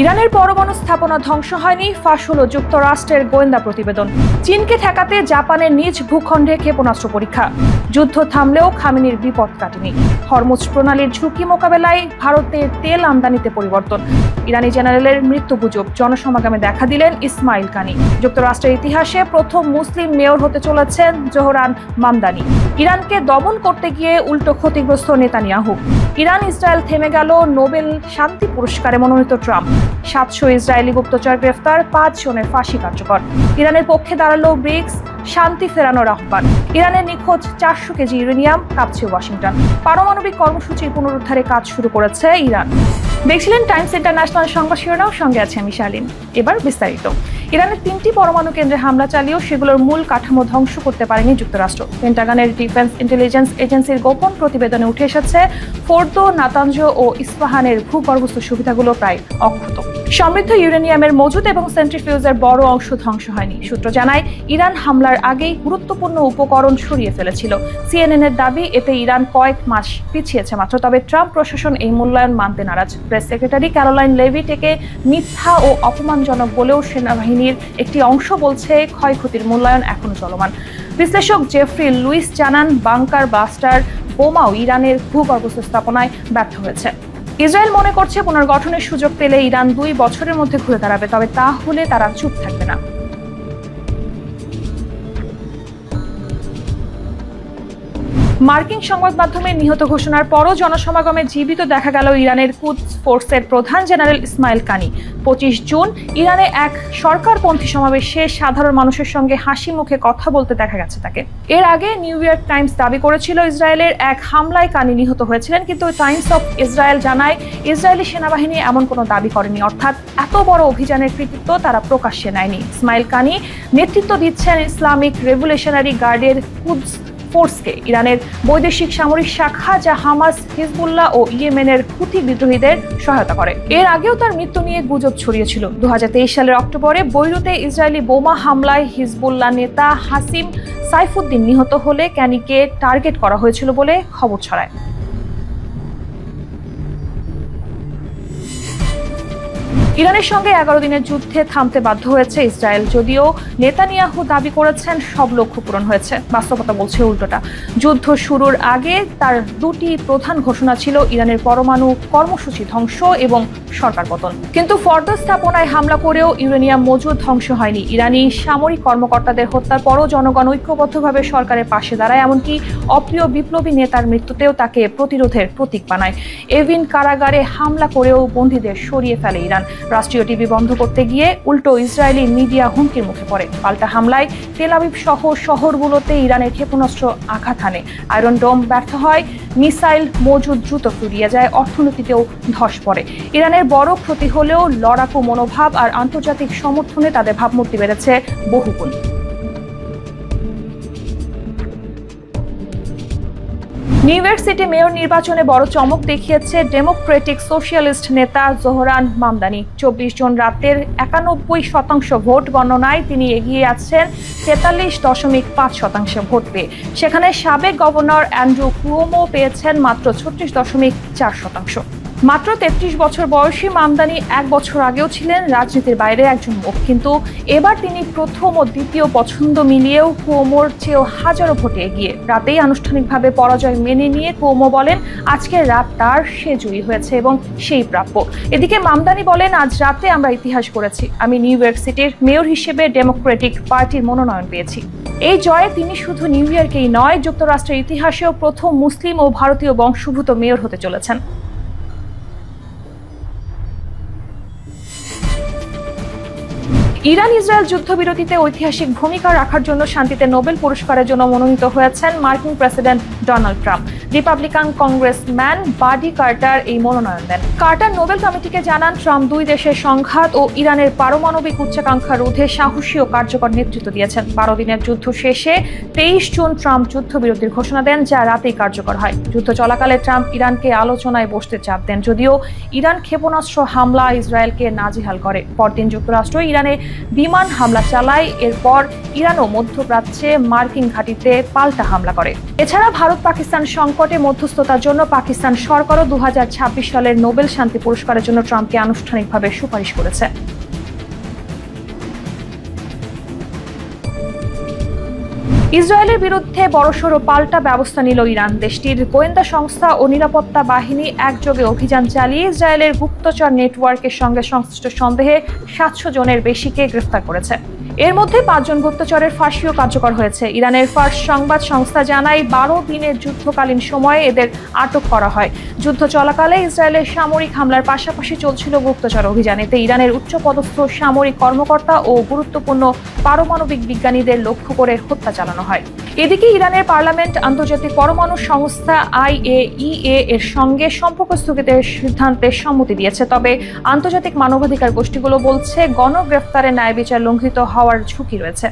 ইরানের পরমাণু স্থাপনা ধ্বংস হয়নি, ফাঁস হলো যুক্তরাষ্ট্রের গোয়েন্দা প্রতিবেদন। চীনকে ঠেকাতে জাপানের নিজ ভূখণ্ডে ক্ষেপণাস্ত্র পরীক্ষা। যুদ্ধ থামলেও খামেনির বিপদ কাটেনি। হরমুজ প্রণালীর ঝুঁকি মোকাবেলায় ভারতের তেল আমদানিতে পরিবর্তন। ইরানি জেনারেলের মৃত্যুগুজব, জনসমাগমে দেখা দিলেন ইসমাইল কানি। যুক্তরাষ্ট্রের ইতিহাসে প্রথম মুসলিম মেয়র হতে চলেছেন জোহরান মামদানি। ইরানকে দমন করতে গিয়ে উল্টো ক্ষতিগ্রস্ত নেতানিয়াহু। ইরান ইসরায়েল থেমে গেল, নোবেল শান্তি পুরস্কারে মনোনীত ট্রাম্প। 700 ইসরায়েলি গুপ্তচর গ্রেফতার, 5 জনের ফাঁসি কার্যকর। ইরানের পক্ষে দাঁড়ালো ব্রিক্স, শান্তি ফেরানোর আহ্বান। ইরানের নিখোঁজ 400 কেজি ইউরেনিয়াম, কাঁপছে ওয়াশিংটন। পারমাণবিক কর্মসূচির পুনরুদ্ধারে কাজ শুরু করেছে ইরান। দেখছিলেন টাইমস ইন্টারন্যাশনাল সংবাদ শিরোনাম, সঙ্গে আছে আমি শালীন। এবার বিস্তারিত। ইরানের 3টি পরমাণু কেন্দ্রে হামলা চালিয়েও সেগুলোর মূল কাঠামো ধ্বংস করতে পারেনি যুক্তরাষ্ট্র। পেন্টাগনের ডিফেন্স ইন্টেলিজেন্স এজেন্সির গোপন প্রতিবেদনে উঠে এসেছে ফোর্দো, নাতানজ ও ইস্পাহানের ভূগর্ভস্থ সুবিধাগুলো প্রায় অক্ষত। সমৃদ্ধ ইউরেনিয়ামের মজুদ এবং সেন্ট্রিফিউজের বড় অংশ ধ্বংস হয়নি। সূত্র জানায়, ইরান হামলার আগেই গুরুত্বপূর্ণ উপকরণ সরিয়ে ফেলেছিল। সিএনএন-এর দাবি, এতে ইরান কয়েক মাস পিছিয়েছে মাত্র। তবে ট্রাম্প প্রশাসন এই মূল্যায়ন মানতে নারাজ। প্রেস সেক্রেটারি ক্যারোলাইন লেভিট একে মিথ্যা ও অপমানজনক বলেও সেনাবাহিনীর একটি অংশ বলছে ক্ষয়ক্ষতির মূল্যায়ন এখনো চলমান। বিশ্লেষক জেফ্রি লুইস জানান, বাংকার বাস্টার বোমাও ইরানের ভূগর্ভস্থ স্থাপনায় ব্যর্থ হয়েছে। ইসরায়েল মনে করছে পুনর্গঠনের সুযোগ পেলে ইরান 2 বছরের মধ্যে ঘুরে দাঁড়াবে, তবে তা হলে তারা চুপ থাকবে না। মার্কিন সংবাদ মাধ্যমে নিহত ঘোষণার পরও জনসমাগমে জীবিত দেখা গেল ইরানের কুদস ফোর্সের প্রধান জেনারেল ইসমাইল কানি। 25 জুন ইরানে এক সরকারপন্থী সমাবেশে সাধারণ মানুষের সঙ্গে হাসি মুখে কথা বলতে দেখা গেছে তাকে। এর আগে নিউ ইয়র্ক টাইমস দাবি করেছিল ইসরায়েলের এক হামলায় কানি নিহত হয়েছিলেন, কিন্তু টাইমস অফ ইসরায়েল জানায় ইসরায়েলি সেনাবাহিনী এমন কোনো দাবি করেনি, অর্থাৎ এত বড় অভিযানের কৃতিত্ব তারা প্রকাশ্যে নেয়নি। ইসমাইল কানি নেতৃত্ব দিচ্ছেন ইসলামিক রেভলিউশনারি গার্ডের কুদস ফোর্সকে, ইরানের বৈদেশিক সামরিক শাখা যা হামাস, হিজবুল্লাহ ও ইয়েমেনের হুথি বিদ্রোহীদের সহায়তা করে। এর আগেও তার মৃত্যু নিয়ে গুজব ছড়িয়েছিল। 2023 সালের অক্টোবরে বৈরুতে ইসরায়েলি বোমা হামলায় হিজবুল্লাহ নেতা হাসিম সাইফুদ্দিন নিহত হলে ক্যানিকে টার্গেট করা হয়েছিল বলে খবর ছড়ায়। ইরানের সঙ্গে 11 দিনের যুদ্ধে থামতে বাধ্য হয়েছে ইসরায়েল। যদিও নেতানিয়াহু দাবি করেছেন সব লক্ষ্য পূরণ হয়েছে, বাস্তবতা বলছে উল্টোটা। যুদ্ধ শুরুর আগে তার 2টি প্রধান ঘোষণা ছিল ইরানের পরমাণু কর্মসূচি ধ্বংস এবং সরকার পতন। কিন্তু ফোর্দো স্থাপনায় হামলা করেও ইউরেনিয়াম মজুদ ধ্বংস হয়নি। ইরানি সামরিক কর্মকর্তাদের হত্যার পরও জনগণ ঐক্যবদ্ধভাবে সরকারের পাশে দাঁড়ায়, এমনকি অপ্রিয় বিপ্লবী নেতার মৃত্যুতেও তাকে প্রতিরোধের প্রতীক বানায়। এভিন কারাগারে হামলা করেও বন্দীদের সরিয়ে ফেলে ইরান। রাষ্ট্রীয় টিভি বন্ধ করতে গিয়ে উল্টো ইসরায়েলি মিডিয়া হুমকির মুখে পড়ে। পাল্টা হামলায় তেল আবিব সহ শহরগুলোতে ইরানের ক্ষেপণাস্ত্র আঘাত হানে। আয়রন ডোম ব্যর্থ হয়, মিসাইল মজুদ দ্রুত ফুরিয়ে যায়, অর্থনীতিতেও ধস পড়ে। ইরানের বড় ক্ষতি হলেও লড়াকু মনোভাব আর আন্তর্জাতিক সমর্থনে তাদের ভাবমূর্তি বেড়েছে বহুগুণ। নিউ ইয়র্ক সিটি মেয়র নির্বাচনে বড় চমক দেখিয়েছে ডেমোক্রেটিক সোশ্যালিস্ট নেতা জোহরান মামদানি। 24 জুন রাতের 91% ভোট গণনায় তিনি এগিয়ে আছেন 43.5% ভোট পেয়ে। সেখানে সাবেক গভর্নর অ্যান্ড্রু কুওমো পেয়েছেন মাত্র 36.4%। মাত্র 33 বছর বয়সী মামদানি 1 বছর আগেও ছিলেন রাজনীতির বাইরে একজন মুখ, কিন্তু এবার তিনি প্রথম ও দ্বিতীয় পছন্দ মিলিয়েও কুওমোর চেয়েও হাজারো ভোটে এগিয়ে। রাতেই আনুষ্ঠানিকভাবে পরাজয় মেনে নিয়ে কুওমো বলেন, আজকের রাত তার, সে জয়ী হয়েছে এবং সেই প্রাপ্য। এদিকে মামদানি বলেন, আজ রাতে আমরা ইতিহাস করেছি। আমি নিউ ইয়র্ক সিটির মেয়র হিসেবে ডেমোক্রেটিক পার্টির মনোনয়ন পেয়েছি। এই জয়ে তিনি শুধু নিউ ইয়র্কেই নয়, যুক্তরাষ্ট্রের ইতিহাসেও প্রথম মুসলিম ও ভারতীয় বংশোদ্ভূত মেয়র হতে চলেছেন। ইরান ইসরায়েল যুদ্ধবিরতিতে ঐতিহাসিক ভূমিকা রাখার জন্য শান্তিতে নোবেল পুরস্কারের জন্য মনোনীত হয়েছেন মার্কিন president Donald Trump. Republican congressman Buddy Carter এই মনোনয়ন দেন। কার্টার নোবেল কমিটিকে জানান, ট্রাম্প 2 দেশের সংঘাত ও ইরানের পারমাণবিক উচ্চাকাঙ্ক্ষা রোধে সাহসী ও কার্যকর নেতৃত্ব দিয়েছেন। 12 দিনের যুদ্ধ শেষে 23 জুন ট্রাম্প যুদ্ধবিরতির ঘোষণা দেন, যা রাতেই কার্যকর হয়। যুদ্ধ চলাকালে ট্রাম্প ইরানকে আলোচনায় বসতে চাপ দেন, যদিও ইরান ক্ষেপণাস্ত্র হামলা ইসরায়েলকে নাজেহাল করে। পরদিন যুক্তরাষ্ট্র ইরানে বিমান হামলা চালায়। এরপর ইরানও মধ্যপ্রাচ্যে মার্কিন ঘাঁটিতে পাল্টা হামলা করে। এছাড়া ভারত পাকিস্তান সংকটে মধ্যস্থতার জন্য পাকিস্তান সরকারও 2026 সালের নোবেল শান্তি পুরস্কারের জন্য ট্রাম্পকে আনুষ্ঠানিকভাবে সুপারিশ করেছে। ইসরায়েলের বিরুদ্ধে বড়সড় পাল্টা ব্যবস্থা নিল ইরান। দেশটির গোয়েন্দা সংস্থা ও নিরাপত্তা বাহিনী একযোগে অভিযান চালিয়ে ইসরায়েলের গুপ্তচর নেটওয়ার্কের সঙ্গে সংশ্লিষ্ট সন্দেহে 700 জনের বেশিকে গ্রেফতার করেছে। এর মধ্যে 5 জন গুপ্তচরের ফাঁসিও কার্যকর হয়েছে। ইরানের ফার্স সংবাদ সংস্থা জানায় 12 দিনের যুদ্ধকালীন সময়ে এদের আটক করা হয়। যুদ্ধ চলাকালে ইসরায়েলের সামরিক হামলার পাশাপাশি চলছিল গুপ্তচর অভিযান। এতে ইরানের উচ্চপদস্থ সামরিক কর্মকর্তা ও গুরুত্বপূর্ণ পারমাণবিক বিজ্ঞানীদের লক্ষ্য করে হত্যা চালানো হয়। এদিকে ইরানের পার্লামেন্ট আন্তর্জাতিক পরমাণু সংস্থা IAEA এর সঙ্গে সম্পর্ক স্থগিতের সিদ্ধান্তে সম্মতি দিয়েছে। তবে আন্তর্জাতিক মানবাধিকার গোষ্ঠীগুলো বলছে গণগ্রেফতারে ন্যায় বিচার লঙ্ঘিত হওয়ার ঝুঁকি রয়েছে।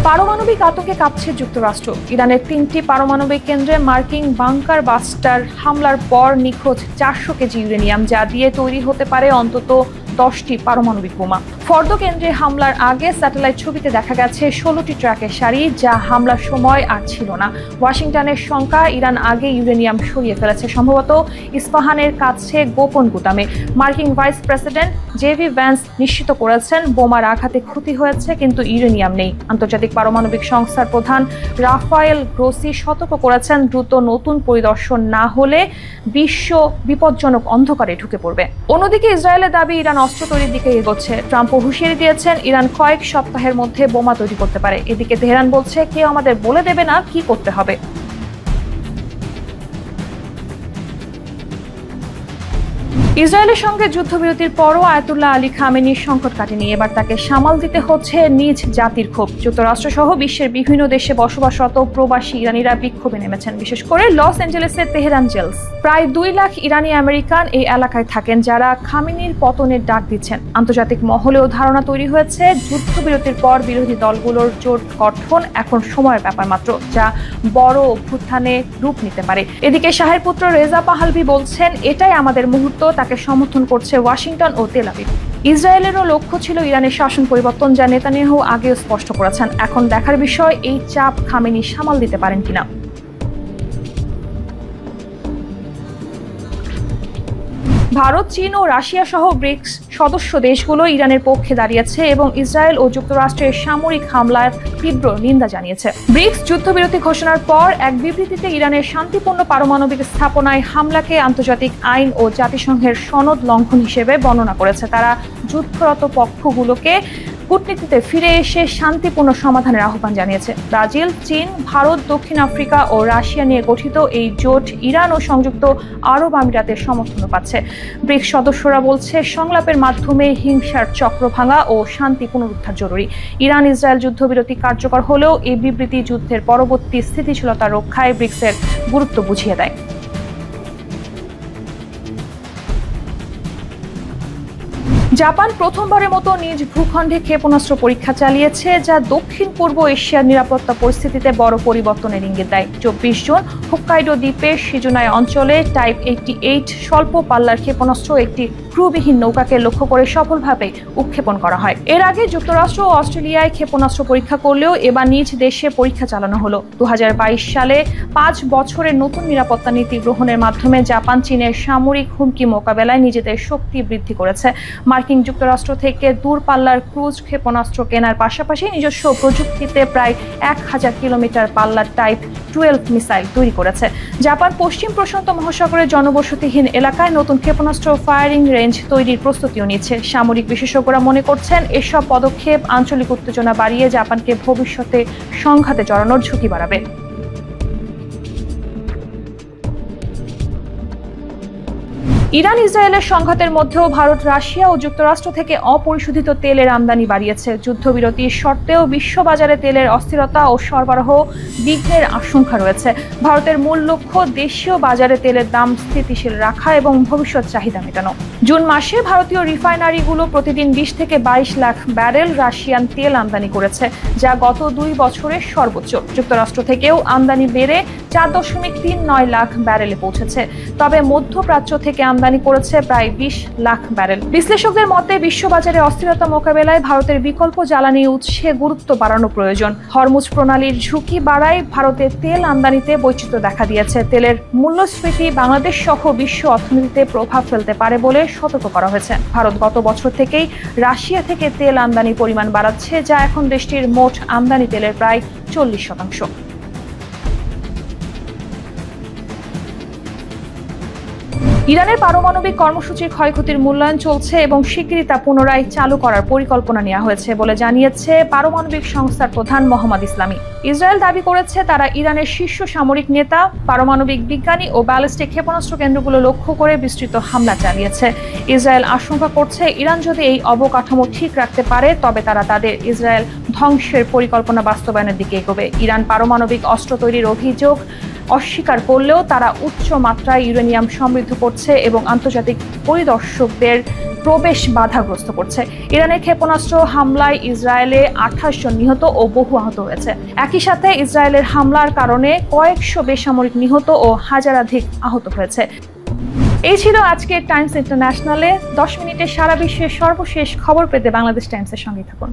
পারমাণবিক আতঙ্কে কাঁপছে যুক্তরাষ্ট্র। ইরানের 3টি পারমাণবিক কেন্দ্রে মার্কিন বাংকার বাস্টার হামলার পর নিখোঁজ 400 কেজি ইউরেনিয়াম, যা দিয়ে তৈরি হতে পারে অন্তত 10টি পারমাণবিক বোমা। ফর্দো কেন্দ্রে হামলার আগে স্যাটেলাইট ছবিতে দেখা গেছে 16টি ট্রাকের সারি, যা হামলার সময় আর ছিল না। ওয়াশিংটনের শঙ্কা, ইরান আগে ইউরেনিয়াম সরিয়ে ফেলেছে, সম্ভবত ইস্পাহানের কাছে গোপন গুদামে। মার্কিন ভাইস প্রেসিডেন্ট জেডি ভ্যান্স নিশ্চিত করেছেন বোমার আঘাতে ক্ষতি হয়েছে, কিন্তু ইউরেনিয়াম নেই। আন্তর্জাতিক পারমাণবিক সংস্থার প্রধান রাফায়েল গ্রোসি সতর্ক করেছেন, দ্রুত নতুন পরিদর্শন না হলে বিশ্ব বিপজ্জনক অন্ধকারে ঢুকে পড়বে। অন্যদিকে ইসরায়েলের দাবি ইরান অস্ত্র তৈরির দিকে এগোচ্ছে। ট্রাম্পও হুঁশিয়ারি দিয়েছেন ইরান কয়েক সপ্তাহের মধ্যে বোমা তৈরি করতে পারে। এদিকে তেহরান বলছে কেউ আমাদের বলে দেবে না কি করতে হবে। ইসরায়েলের সঙ্গে যুদ্ধবিরতির পরও আয়াতুল্লাহ আলী খামেনির সংকট কাটেনি। এবার তাকে সামাল দিতে হচ্ছে নিজ জাতির ক্ষোভ। যুক্তরাষ্ট্র সহ বিশ্বের বিভিন্ন দেশে বসবাসরত প্রবাসী ইরানিরা বিক্ষোভে নেমেছেন, বিশেষ করে লস অ্যাঞ্জেলেসের তেহরান জেলস। প্রায় 2 লাখ ইরানি আমেরিকান এই এলাকায় থাকেন, যারা খামেনির পতনের ডাক দিচ্ছেন। আন্তর্জাতিক মহলেও ধারণা তৈরি হয়েছে যুদ্ধবিরতির পর বিরোধী দলগুলোর জোট গঠন এখন সময়ের ব্যাপার মাত্র, যা বড় অভ্যুত্থানে রূপ নিতে পারে। এদিকে শাহের পুত্র রেজা পাহলভি বলছেন, এটাই আমাদের মুহূর্ত। তাকে সমর্থন করছে ওয়াশিংটন ও তেল আবিব। ইসরায়েলেরও লক্ষ্য ছিল ইরানের শাসন পরিবর্তন, যা নেতানিয়াহু আগেও স্পষ্ট করেছেন। এখন দেখার বিষয় এই চাপ খামেনি সামাল দিতে পারেন কিনা। ভারত, চীন ও রাশিয়া সহ ব্রিক্স সদস্য দেশগুলো ইরানের পক্ষে দাঁড়িয়েছে এবং ইসরায়েল ও যুক্তরাষ্ট্রের সামরিক হামলার তীব্র নিন্দা জানিয়েছে। ব্রিক্স যুদ্ধবিরতি ঘোষণার পর এক বিবৃতিতে ইরানের শান্তিপূর্ণ পারমাণবিক স্থাপনায় হামলাকে আন্তর্জাতিক আইন ও জাতিসংঘের সনদ লঙ্ঘন হিসেবে বর্ণনা করেছে। তারা যুদ্ধরত পক্ষগুলোকে কূটনীতিতে ফিরে এসে শান্তিপূর্ণ সমাধানের আহ্বান জানিয়েছে। ব্রাজিল, চীন, ভারত, দক্ষিণ আফ্রিকা ও রাশিয়া নিয়ে গঠিত এই জোট ইরান ও সংযুক্ত আরব আমিরাতের সমর্থন পাচ্ছে। ব্রিক্স সদস্যরা বলছে, সংলাপের মাধ্যমে হিংসার চক্র ভাঙা ও শান্তি পুনরুদ্ধার জরুরি। ইরান ইসরায়েল যুদ্ধবিরতি কার্যকর হলেও এই বিবৃতি যুদ্ধের পরবর্তী স্থিতিশীলতা রক্ষায় ব্রিক্সের গুরুত্ব বুঝিয়ে দেয়। জাপান প্রথমবারের মতো নিজ ভূখণ্ডে ক্ষেপণাস্ত্র পরীক্ষা চালিয়েছে, যা দক্ষিণ পূর্ব এশিয়ার নিরাপত্তা পরিস্থিতিতে বড় পরিবর্তনের ইঙ্গিত দেয়। 24 জুন হোক্কাইডো দ্বীপের শিজুনাই অঞ্চলে টাইপ 88 স্বল্প পাল্লার ক্ষেপণাস্ত্র একটি ক্রুবিহীন নৌকাকে লক্ষ্য করে সফলভাবে উৎক্ষেপণ করা হয়। এর আগে যুক্তরাষ্ট্র ও অস্ট্রেলিয়ায় ক্ষেপণাস্ত্র পরীক্ষা করলেও এবার নিজ দেশে পরীক্ষা চালানো হলো। 2022 সালে 5 বছরের নতুন নিরাপত্তা নীতি গ্রহণের মাধ্যমে জাপান চীনের সামরিক হুমকি মোকাবেলায় নিজেদের শক্তি বৃদ্ধি করেছে। মার্কিন যুক্তরাষ্ট্র থেকে দূরপাল্লার ক্রুজ ক্ষেপণাস্ত্র কেনার পাশাপাশি নিজস্ব প্রযুক্তিতে প্রায় 1000 কিলোমিটার পাল্লার টাইপ 12 মিসাইল তৈরি করেছে। জাপান পশ্চিম প্রশান্ত মহাসাগরের জনবসতিহীন এলাকায় নতুন ক্ষেপণাস্ত্র ফায়ারিং রেঞ্জ তৈরির প্রস্তুতিও নিচ্ছে। সামরিক বিশেষজ্ঞরা মনে করছেন, এসব পদক্ষেপ আঞ্চলিক উত্তেজনা বাড়িয়ে জাপানকে ভবিষ্যতে সংঘাতে জড়ানোর ঝুঁকি বাড়াবে। ইরান ইসরায়েলের সংঘাতের মধ্যেও ভারত, রাশিয়া ও যুক্তরাষ্ট্র থেকে অপরিশোধিত তেলের আমদানি বাড়িয়েছে। যুদ্ধবিরতির সত্ত্বেও বিশ্ববাজারে তেলের অস্থিরতা ও সরবরাহ বিঘ্নের আশঙ্কা রয়েছে। ভারতের মূল লক্ষ্য দেশীয় বাজারে তেলের দাম স্থিতিশীল রাখা এবং ভবিষ্যৎ চাহিদা মেটানো। জুন মাসে ভারতীয় রিফাইনারিগুলো প্রতিদিন 20 থেকে 22 লাখ ব্যারেল রাশিয়ান তেল আমদানি করেছে, যা গত 2 বছরের সর্বোচ্চ। যুক্তরাষ্ট্র থেকেও আমদানি বেড়ে 4.39 লাখ ব্যারেলে পৌঁছেছে। তবে মধ্যপ্রাচ্য থেকে আমদানি করেছে প্রায় 20 লাখ ব্যারেল। বিশ্লেষকদের মতে বিশ্ববাজারে অস্থিরতা মোকাবেলায় ভারতের বিকল্প জ্বালানি উৎসে গুরুত্ব বাড়ানো প্রয়োজন। হরমুজ প্রণালীর ঝুঁকি বাড়ায় ভারতে তেল আমদানিতে বৈচিত্র্য দেখা দিয়েছে। তেলের মূল্যস্ফীতি বাংলাদেশ সহ বিশ্ব অর্থনীতিতে প্রভাব ফেলতে পারে বলে সতর্ক করা হয়েছে। ভারত গত বছর থেকেই রাশিয়া থেকে তেল আমদানির পরিমাণ বাড়াচ্ছে, যা এখন দেশটির মোট আমদানি তেলের প্রায় 40%। ইরানের পারমাণবিক কর্মসূচির ক্ষয়ক্ষতির মূল্যায়ন চলছে এবং শিগগিরই তা পুনরায় চালু করার পরিকল্পনা নেওয়া হয়েছে বলে জানিয়েছে পারমাণবিক সংস্থার প্রধান মোহাম্মদ ইসলামী। ইসরায়েল দাবি করেছে তারা ইরানের শীর্ষ সামরিক নেতা, পারমাণবিক বিজ্ঞানী ও ব্যালিস্টিক ক্ষেপণাস্ত্র কেন্দ্রগুলো লক্ষ্য করে বিস্তৃত হামলা চালিয়েছে। ইসরায়েল আশঙ্কা করছে ইরান যদি এই অবকাঠামো ঠিক রাখতে পারে তবে তারা তাদের ইসরায়েল ধ্বংসের পরিকল্পনা বাস্তবায়নের দিকে এগোবে। ইরান পারমাণবিক অস্ত্র তৈরির অভিযোগ অস্বীকার করলেও তারা উচ্চ মাত্রায় ইউরেনিয়াম সমৃদ্ধ করছে এবং আন্তর্জাতিক পরিদর্শকদের প্রবেশ বাধাগ্রস্ত করছে। ইরানের ক্ষেপণাস্ত্র হামলায় ইসরায়েলে 28 জন নিহত ও বহু আহত হয়েছে। একই সাথে ইসরায়েলের হামলার কারণে কয়েকশো বেসামরিক নিহত ও হাজারাধিক আহত হয়েছে। এই ছিল আজকের টাইমস ইন্টারন্যাশনালে 10 মিনিটে সারা বিশ্বের সর্বশেষ খবর পেতে বাংলাদেশ টাইমসের সঙ্গে থাকুন।